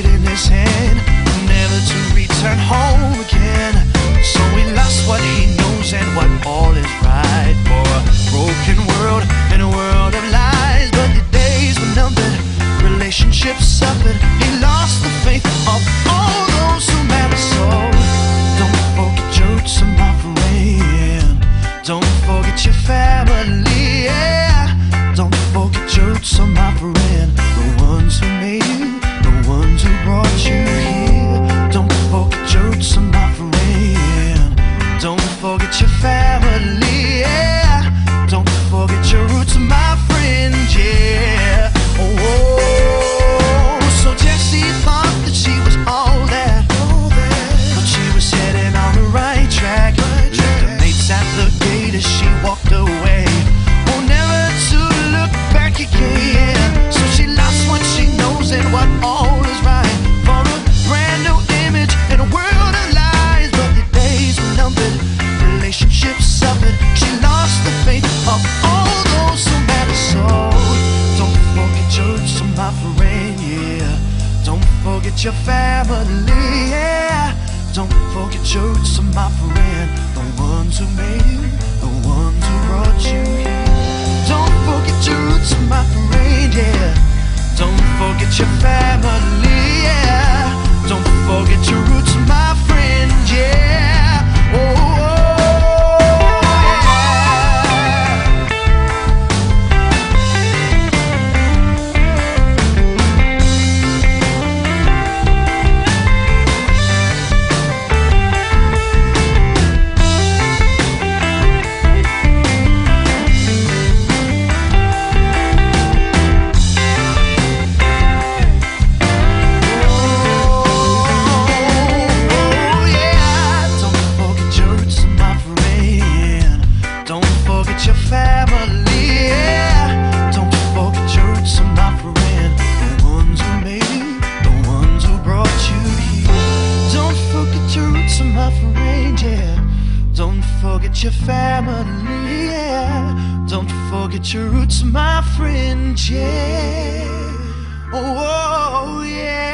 it in his hand, never to return home again. So he lost what he knows and what all is right, for a broken world and a world of lies. But the days were numbered, relationships suffered. He lost the faith of all those who matter. So don't forget your roots, my friend. Don't forget your family, yeah. Don't forget your roots, my friend. The ones who made you, the ones who brought you here. Don't forget your roots, my friend. Don't forget your family, yeah. Don't forget your roots, my friend, yeah. Oh, so Jessie thought that she was all that, but she was heading on the right track. Left her mates at the gate as she walked away, oh, never to look back again. So she lost what she knows and what all is right, for a brand new image in a world of lies. But the days were numbered, relationships suffered. She lost the faith of all those who matter. So don't forget your roots, my friend, yeah. Don't forget your family, yeah. Don't forget your roots, my friend. The ones who made you, the ones who brought you here. Don't forget your roots, my friend, yeah. Don't forget your family, yeah. Don't forget your roots, my friend, yeah. Oh, your family, yeah. Don't forget your roots, my friend, yeah. Oh, yeah.